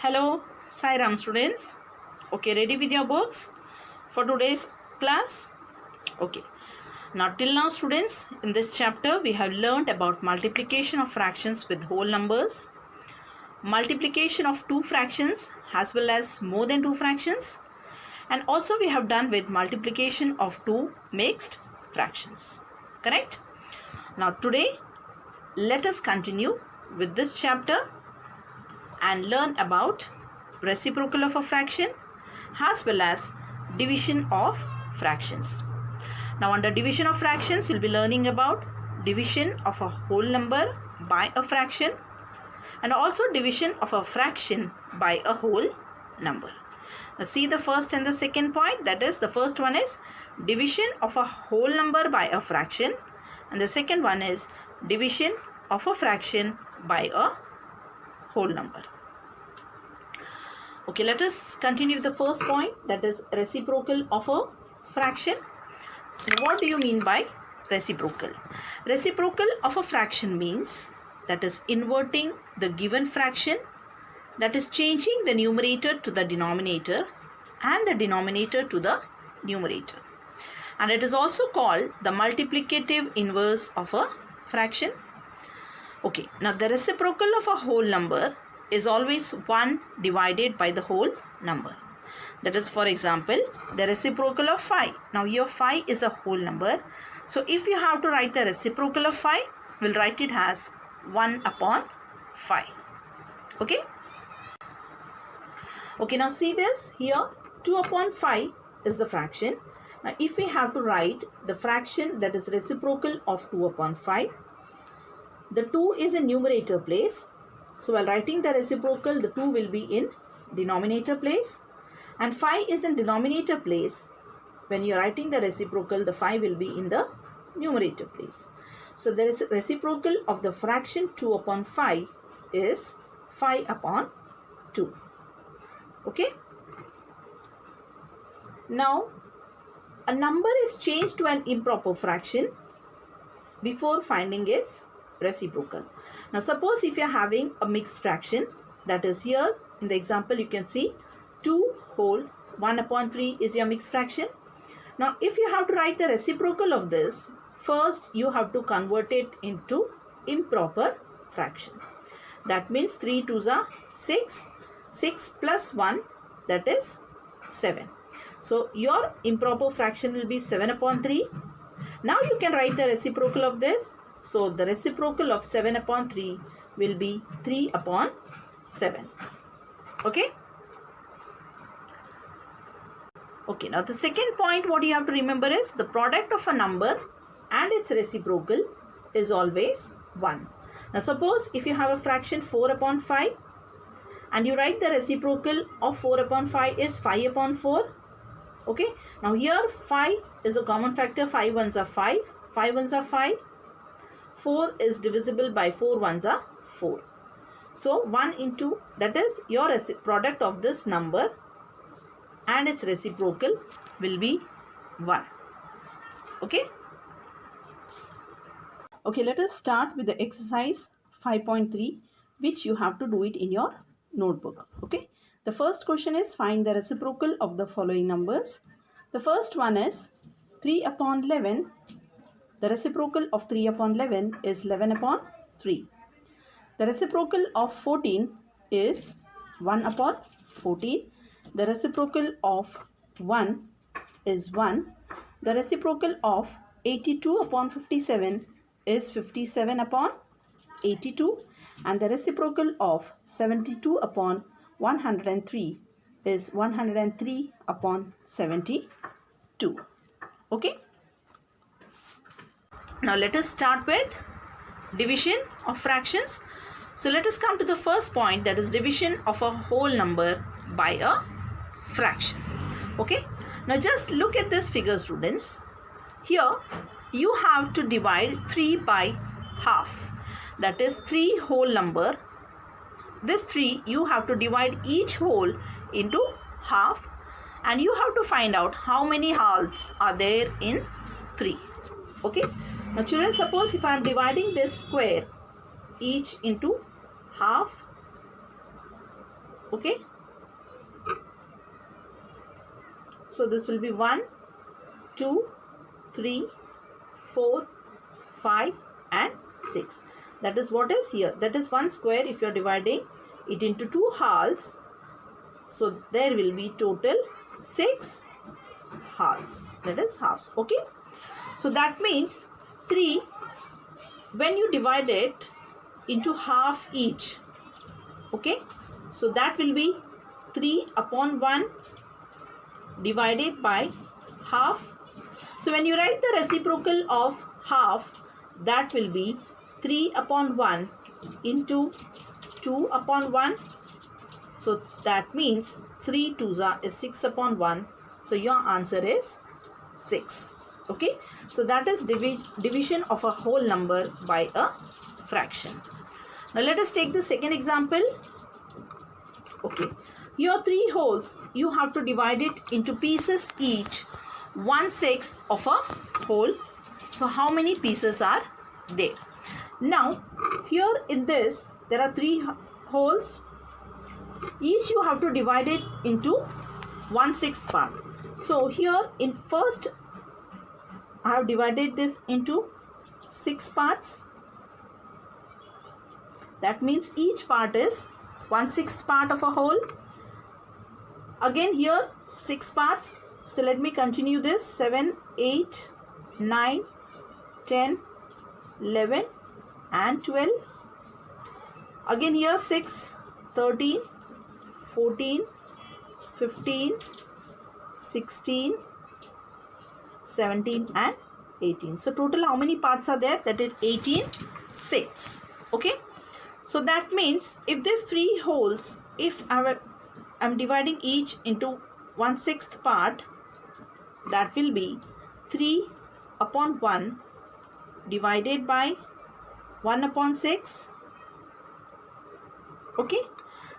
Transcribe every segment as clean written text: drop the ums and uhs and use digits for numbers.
Hello, Sai Ram students. Okay, ready with your books for today's class? Okay. Now till now students, in this chapter we have learnt about multiplication of fractions with whole numbers, multiplication of two fractions as well as more than two fractions, and also we have done with multiplication of two mixed fractions. Correct? Now today let us continue with this chapter and learn about reciprocal of a fraction as well as division of fractions. Now under division of fractions, you'll be learning about division of a whole number by a fraction and also division of a fraction by a whole number. Now see the first and the second point, that is the first one is division of a whole number by a fraction and the second one is division of a fraction by a whole number. Okay, let us continue with the first point, that is reciprocal of a fraction. What do you mean by reciprocal? Reciprocal of a fraction means that is inverting the given fraction, that is changing the numerator to the denominator and the denominator to the numerator. And it is also called the multiplicative inverse of a fraction. Okay, now the reciprocal of a whole number is always 1 divided by the whole number. That is, for example, the reciprocal of 5. Now here 5 is a whole number. So if you have to write the reciprocal of 5, we'll write it as 1 upon 5. Okay? Okay, now see this here. 2 upon 5 is the fraction. Now if we have to write the fraction that is reciprocal of 2 upon 5, the 2 is in numerator place. So while writing the reciprocal, the 2 will be in denominator place and 5 is in denominator place. When you are writing the reciprocal, the 5 will be in the numerator place. So the reciprocal of the fraction 2 upon 5 is 5 upon 2. Okay. Now a number is changed to an improper fraction before finding its reciprocal. Now suppose if you are having a mixed fraction, that is here in the example you can see 2 whole 1 upon 3 is your mixed fraction. Now if you have to write the reciprocal of this, first you have to convert it into improper fraction. That means 3 2s are 6, 6 plus 1, that is 7. So your improper fraction will be 7 upon 3. Now you can write the reciprocal of this. So the reciprocal of 7 upon 3 will be 3 upon 7. Okay? Okay, now the second point what you have to remember is the product of a number and its reciprocal is always 1. Now suppose if you have a fraction 4 upon 5 and you write the reciprocal of 4 upon 5 is 5 upon 4. Okay, now here 5 is a common factor, 5 ones are 5, 5 ones are 5. 4 is divisible by 4 ones are 4. So 1 into, that is your product of this number and its reciprocal will be 1. Okay. Okay, let us start with the exercise 5.3 which you have to do it in your notebook. Okay. The first question is find the reciprocal of the following numbers. The first one is 3 upon 11. The reciprocal of 3 upon 11 is 11 upon 3. The reciprocal of 14 is 1 upon 14. The reciprocal of 1 is 1. The reciprocal of 82 upon 57 is 57 upon 82. And the reciprocal of 72 upon 103 is 103 upon 72. Okay. Now let us start with division of fractions. So let us come to the first point, that is division of a whole number by a fraction. Okay. Now just look at this figure students. Here you have to divide 3 by half. That is 3 whole number. This 3 you have to divide each whole into half and you have to find out how many halves are there in 3. Okay. Now children, suppose if I am dividing this square each into half, Okay. So this will be 1, 2, 3, 4, 5 and 6. That is what is here. That is 1 square. If you are dividing it into 2 halves, so there will be total 6 halves. That is halves. Okay. So that means 3, when you divide it into half each, okay, so that will be 3 upon 1 divided by half. So when you write the reciprocal of half, that will be 3 upon 1 into 2 upon 1. So that means 3 2s is 6 upon 1. So your answer is 6. Okay. So that is division of a whole number by a fraction. Now let us take the second example. Okay. Here 3 wholes. You have to divide it into pieces each 1/6 of a whole. So how many pieces are there? Now here in this there are 3 wholes. Each you have to divide it into 1/6 part. So here in first I have divided this into 6 parts. That means each part is 1/6 part of a whole. Again here 6 parts. So let me continue this. 7, 8, 9, 10, 11 and 12. Again here 6, 13, 14, 15, 16, 17 and 18. So total how many parts are there? That is 18, 6. Okay. So that means if these 3 wholes, if I'm dividing each into 1/6 part, that will be 3 upon 1 divided by 1 upon 6. Okay.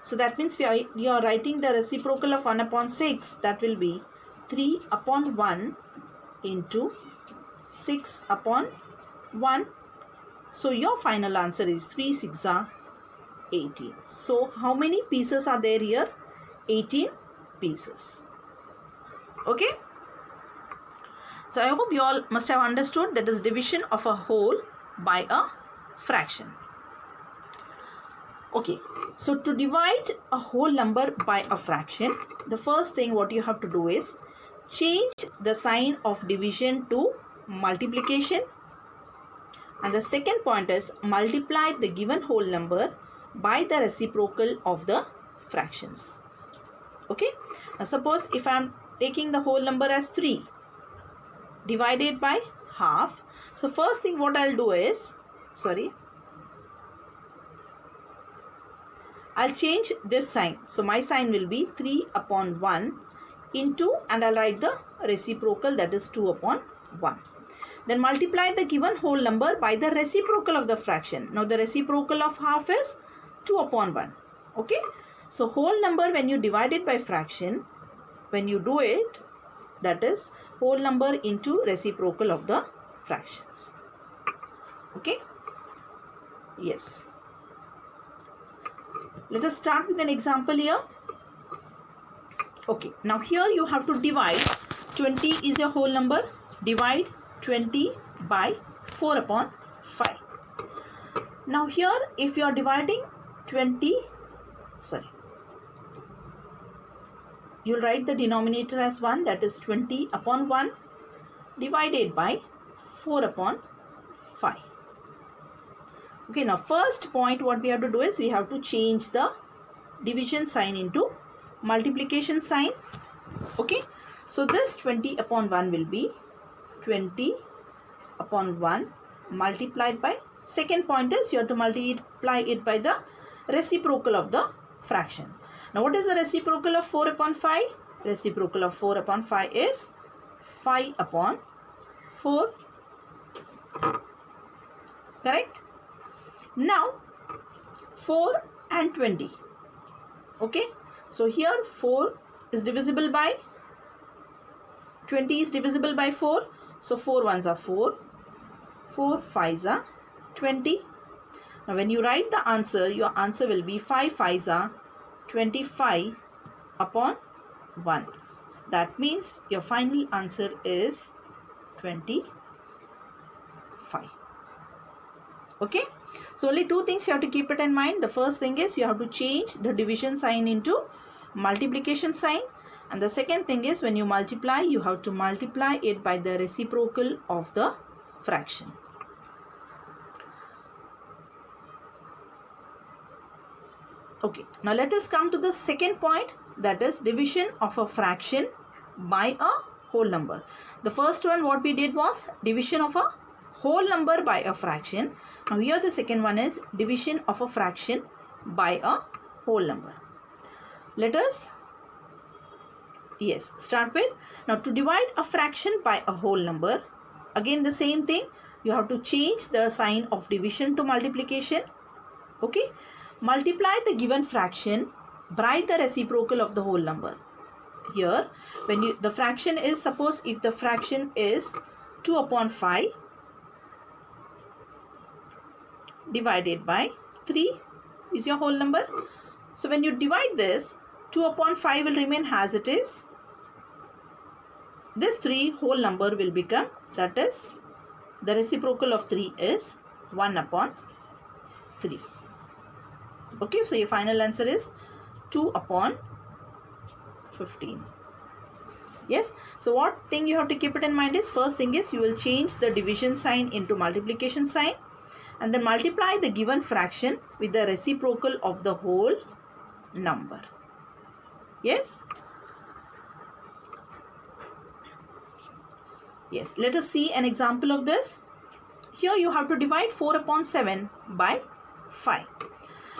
So that means you are writing the reciprocal of 1 upon 6. That will be 3 upon 1 into 6 upon 1. So your final answer is 3 6 are 18. So how many pieces are there here? 18 pieces. Okay. So I hope you all must have understood that is division of a whole by a fraction. Okay. So to divide a whole number by a fraction, the first thing what you have to do is change the sign of division to multiplication. And the second point is multiply the given whole number by the reciprocal of the fractions. Okay. Now suppose if I am taking the whole number as 3 divided by half. So first thing what I'll do is, I'll change this sign. So my sign will be 3 upon 1 into, and I'll write the reciprocal, that is 2 upon 1. Then multiply the given whole number by the reciprocal of the fraction. Now the reciprocal of half is 2 upon 1. Okay. So whole number when you divide it by fraction, when you do it, that is whole number into reciprocal of the fractions. Okay. Yes. Let us start with an example here. Okay. Now here you have to divide 20 is a whole number. Divide 20 by 4 upon 5. Now here if you are dividing 20, you'll write the denominator as 1, that is 20 upon 1 divided by 4 upon 5. Okay, now first point what we have to do is we have to change the division sign into multiplication sign. Okay, so this 20 upon 1 will be 20 upon 1 multiplied by, second point is you have to multiply it by the reciprocal of the fraction. Now what is the reciprocal of 4 upon 5? Reciprocal of 4 upon 5 is 5 upon 4. Correct? Now 4 and 20. Okay. So here 4 is divisible by 20 is divisible by 4. So 4 ones are 4. 4 5s are 20. Now when you write the answer, your answer will be 5 5s are 25 upon 1. So that means your final answer is 25. Okay. So only two things you have to keep it in mind. The first thing is you have to change the division sign into multiplication sign. And the second thing is when you multiply, you have to multiply it by the reciprocal of the fraction. Okay, now let us come to the second point, that is division of a fraction by a whole number. The first one what we did was division of a whole number by a fraction. Now here the second one is division of a fraction by a whole number. Let us start with, now to divide a fraction by a whole number, again the same thing, you have to change the sign of division to multiplication. Okay, multiply the given fraction by the reciprocal of the whole number. Here when the fraction is, suppose if the fraction is 2 upon 5 divided by 3 is your whole number. So when you divide this, 2 upon 5 will remain as it is. This 3 whole number will become, that is the reciprocal of 3 is 1 upon 3. Okay, so your final answer is 2 upon 15. Yes, so what thing you have to keep it in mind is, first thing is you will change the division sign into multiplication sign and then multiply the given fraction with the reciprocal of the whole number. Yes. Yes, let us see an example of this. Here you have to divide 4 upon 7 by 5.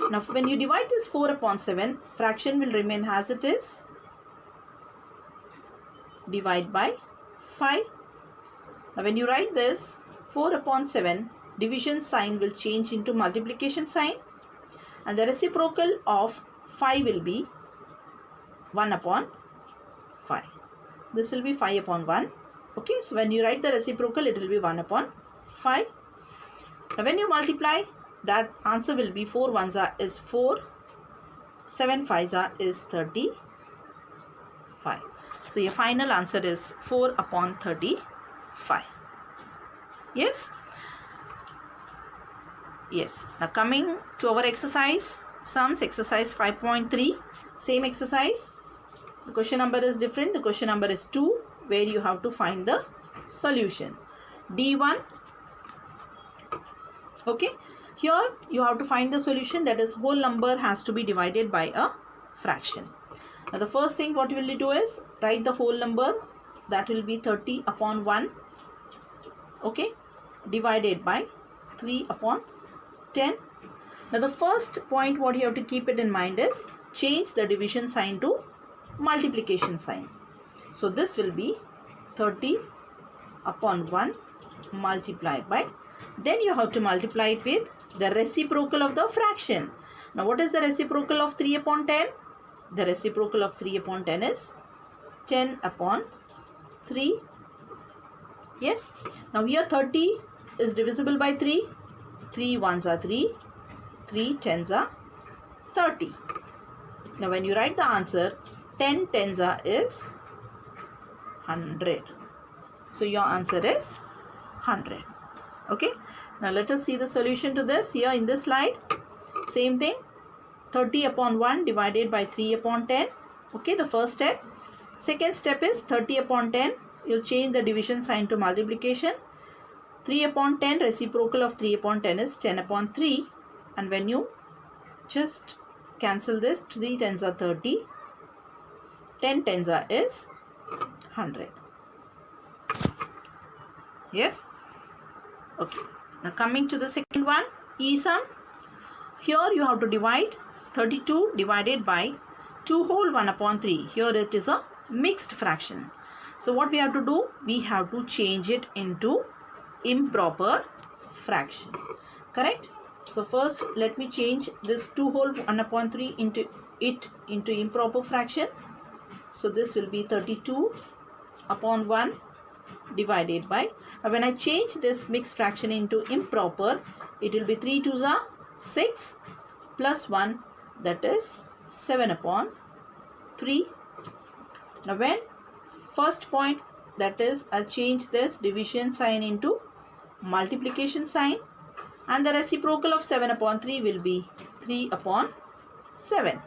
Now when you divide this 4 upon 7, fraction will remain as it is. Divide by 5. Now when you write this 4 upon 7, division sign will change into multiplication sign and the reciprocal of 5 will be 1 upon 5. This will be 5 upon 1. Okay, so when you write the reciprocal, it will be 1 upon 5. Now when you multiply, that answer will be 4 ones is 4, 7 fives is 35. So your final answer is 4 upon 35. Yes. Yes. Now coming to our exercise sums, exercise 5.3, same exercise. The question number is different. The question number is 2, where you have to find the solution. D1. Okay. Here you have to find the solution, that is whole number has to be divided by a fraction. Now the first thing what you will do is write the whole number, that will be 30 upon 1. Okay, divided by 3 upon 10. Now the first point what you have to keep it in mind is change the division sign to multiplication sign. So this will be 30 upon 1 multiplied by, then you have to multiply it with the reciprocal of the fraction. Now what is the reciprocal of 3 upon 10? The reciprocal of 3 upon 10 is 10 upon 3. Yes. Now here 30 is divisible by 3. 3 ones are 3. 3 tens are 30. Now when you write the answer, 10 tens is 100. So your answer is 100. Okay. Now let us see the solution to this. Here in this slide, same thing, 30 upon 1 divided by 3 upon 10. Okay, the first step. Second step is 30 upon 10. You'll change the division sign to multiplication. 3 upon 10, reciprocal of 3 upon 10 is 10 upon 3. And when you just cancel this, 3 tens are 30. 10 tens is 100. Yes. Okay. Now coming to the second one, E sum. Here you have to divide 32 divided by 2 whole 1 upon 3. Here it is a mixed fraction. So what we have to do? We have to change it into improper fraction. Correct? So first let me change this 2 whole 1 upon 3 into improper fraction. So this will be 32 upon 1 divided by, when I change this mixed fraction into improper, it will be 3 twos are 6 plus 1, that is 7 upon 3. Now when first point, that is, I'll change this division sign into multiplication sign, and the reciprocal of 7 upon 3 will be 3 upon 7.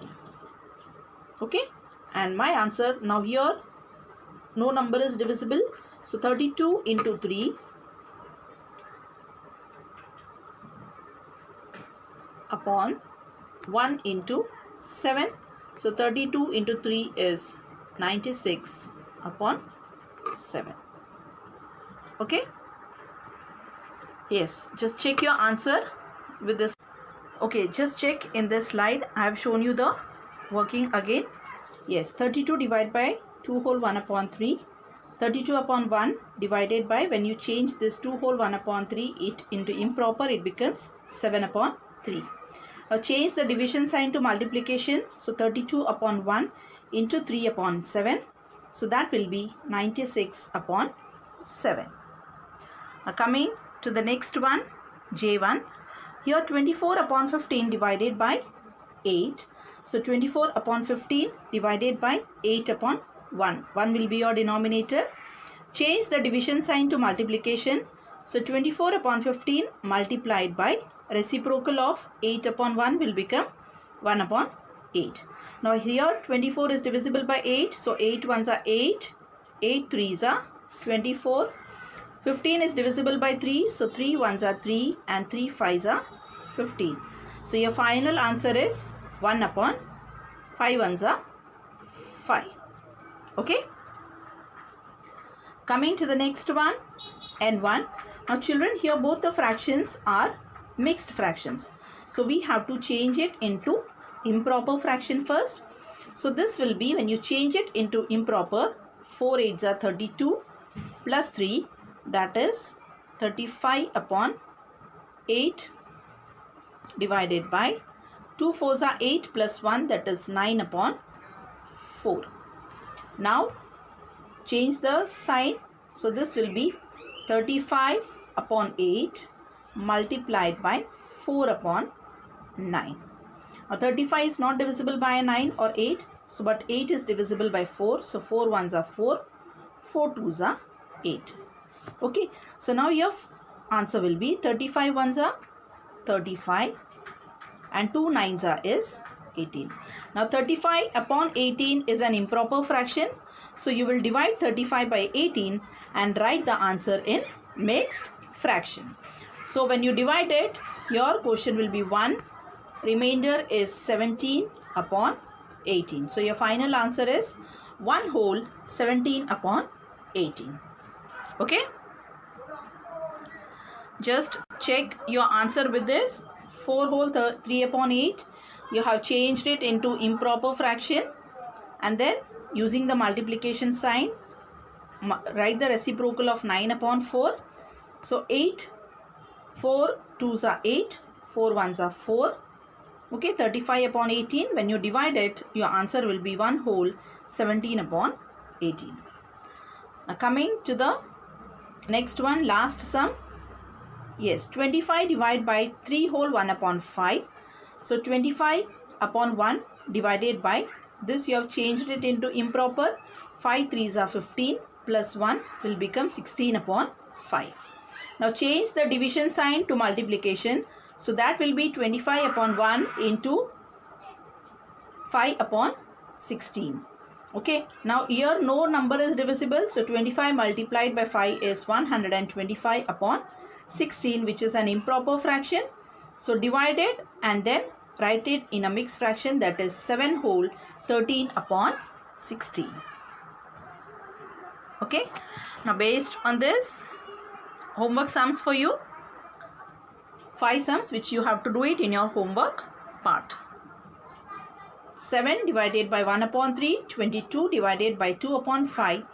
Okay, and my answer now here, no number is divisible, so 32 into 3 upon 1 into 7. So 32 into 3 is 96 upon 7. Okay, yes, just check your answer with this. Okay, just check in this slide. I have shown you the working again. Yes, 32 divided by 2 whole 1 upon 3. 32 upon 1 divided by, when you change this 2 whole 1 upon 3 it into improper, it becomes 7 upon 3. Now change the division sign to multiplication. So 32 upon 1 into 3 upon 7. So that will be 96 upon 7. Now coming to the next one, J1. Here 24 upon 15 divided by 8. So 24 upon 15 divided by 8 upon 1. 1 will be your denominator. Change the division sign to multiplication. So 24 upon 15 multiplied by reciprocal of 8 upon 1 will become 1 upon 8. Now here 24 is divisible by 8. So 8 ones are 8. 8 threes are 24. 15 is divisible by 3. So 3 ones are 3 and 3 fives are 15. So your final answer is 1 upon 5 ones are 5. Okay. Coming to the next one, N1. Now children, here both the fractions are mixed fractions. So we have to change it into improper fraction first. So this will be, when you change it into improper, 4 8s are 32 plus 3, that is 35 upon 8 divided by 2 4s are 8 plus 1, that is 9 upon 4. Now change the sign. So this will be 35 upon 8 multiplied by 4 upon 9. Now 35 is not divisible by 9 or 8. So but 8 is divisible by 4. So 4 ones are 4. 4 twos are 8. Okay. So now your answer will be 35 ones are 35 and 2 nines are is 18. Now 35 upon 18 is an improper fraction. So you will divide 35 by 18 and write the answer in mixed fraction. So when you divide it, your quotient will be 1. Remainder is 17 upon 18. So your final answer is 1 whole 17 upon 18. Okay. Just check your answer with this. 4 whole 3 upon 8. You have changed it into improper fraction, and then using the multiplication sign, write the reciprocal of 9 upon 4. So 8, 4 2s are 8, 4 1s are 4. Okay, 35 upon 18. When you divide it, your answer will be 1 whole 17 upon 18. Now coming to the next one, last sum. Yes, 25 divided by 3 whole 1 upon 5. So 25 upon 1 divided by this, you have changed it into improper. 5 3s are 15 plus 1 will become 16 upon 5. Now change the division sign to multiplication. So that will be 25 upon 1 into 5 upon 16. Okay. Now here no number is divisible. So 25 multiplied by 5 is 125 upon 16, which is an improper fraction. So divide it and then write it in a mixed fraction, that is 7 whole 13 upon 16. Okay. Now based on this, homework sums for you. 5 sums which you have to do it in your homework part. 7 divided by 1 upon 3, 22 divided by 2 upon 5,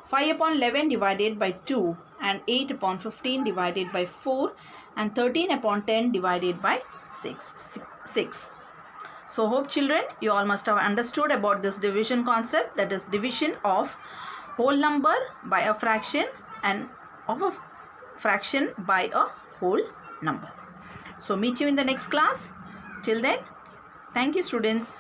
5 upon 11 divided by 2, and 8 upon 15 divided by 4, and 13 upon 10 divided by 6. So hope children, you all must have understood about this division concept, that is division of whole number by a fraction and of a fraction by a whole number. So meet you in the next class. Till then, thank you students.